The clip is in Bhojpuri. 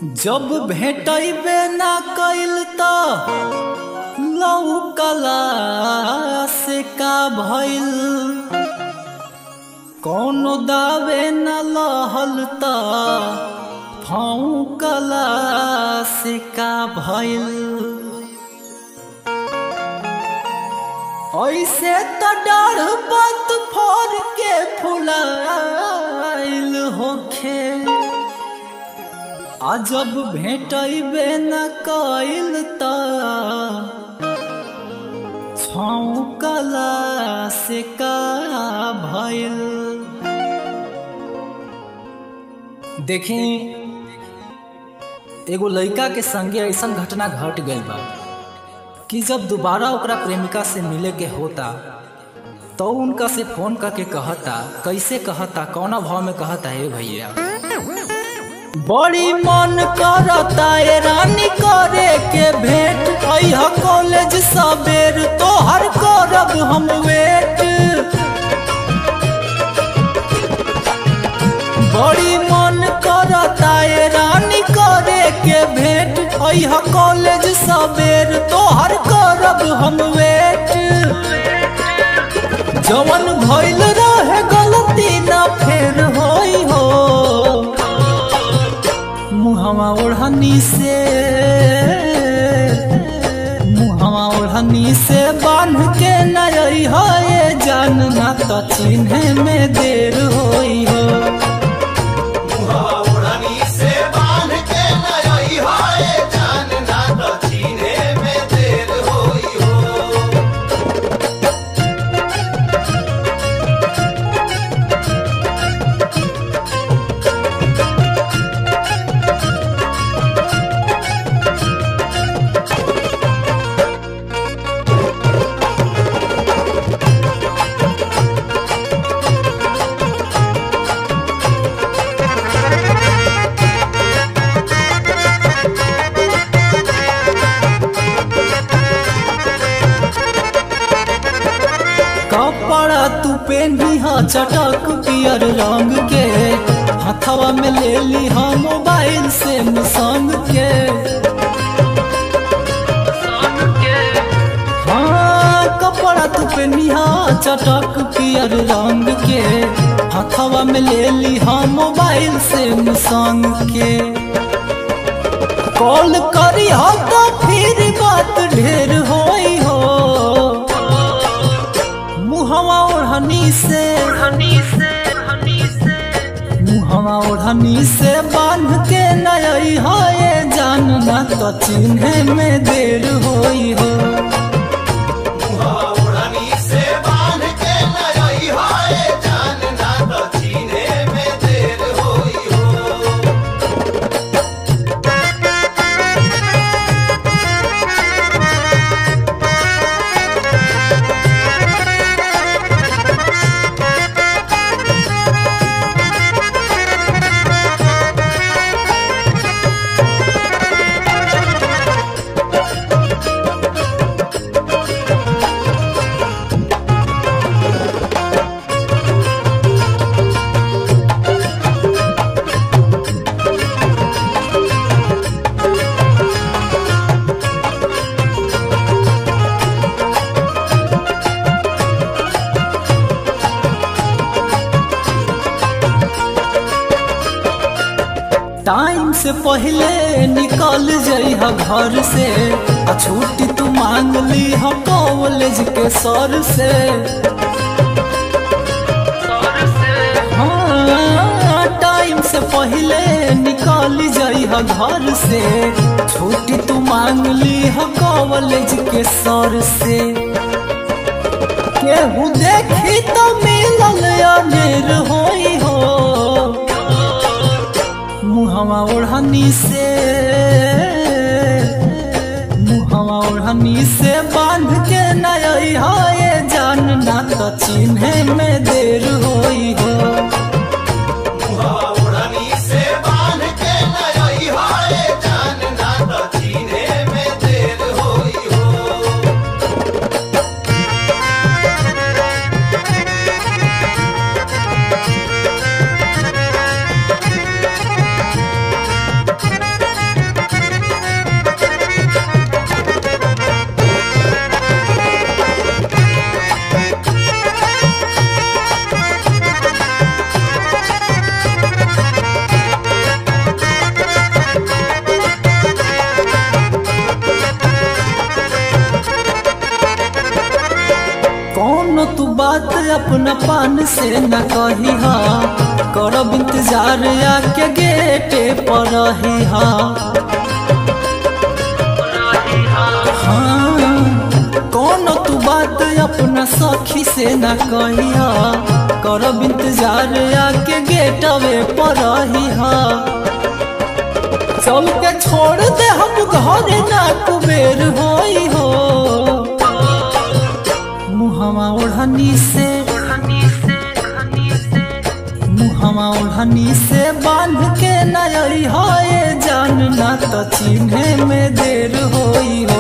जब भेटबे ना कइल त लौकला से का भइल, कोनो दावे न लहल त फौकला से का भइल। ऐसे त डर पत फोर के फुलाइल होखे, जब भेटबे न कइल त छौकला से का भइल। देखी एगो लड़का के संगे ऐसा घटना घट गइल बा कि जब दोबारा ओकरा प्रेमिका से मिले के होता तो उनका से फोन करके कहता, कैसे कहता, कौना भाव में कहता है भैया। बड़ी मन करता ए रानी करे के भेंट, अइह कॉलेज सबेर तोहर करब हम वेट। बड़ी मन करता ए रानी करे के भेंट, अइह कॉलेज सबेर तोहर करब हम वेट। जवन भइल रहे गलती ना फेर होई हो, मुहवा ओढ़नी से बांध के नई हो ये जान, ना तो चिन्हे में देर होई हो। मुहवा ओढ़नी से बांध के नई हो ये जान, ना तो चिन्हे में देर होई हो। कपड़ा तू पेनी हा चटक पियर रंग के, हथवा में ले ली हा मोबाइल से संग के। हाँ कपड़ा तू पेनी हा चटक पियर रंग के, हथवा में ले ली हा मोबाइल से संग के। कॉल करी हा तो फिर बात ढेर होई हो, मुहवा ओढ़नी से बांध के नई हो ये जान, ना तो चिन्हे में देर होई हो। मुहवा ओढ़नी से बांध के नई हो ये जान, ना तो चिन्हे में देर होई हो। टाइम से पहले निकल जइहा घर से, छुट्टी तू मांग ली हा कॉलेज के सर से। हाँ टाइम से पहले निकल जइहा घर से, छुट्टी तू मांग ली हा कॉलेज के सर से। केहू देखी तो मिलल अनेर होई हो, मुहवा ओढ़नी से बांध के नई हो ये जान, ना तो चिन्हे में देर होई हो। मुहवा ओढ़नी से बांध के नई हो ये जान, ना तो चिन्हे में देर होई हो। अपना पान से न कही हा, करब इंतजार आके गेटे पर रही हा। हाँ, कौन तू बात अपना सखी से न कही हा, करब इंतजार आके गेटवे पर रही हा। चल के छोड़ दे हम घर ना कुबेर होई हो, मुहवा ओढ़नी से बांध के नई हाय जान ना तो चिन्हे में देर होई हो।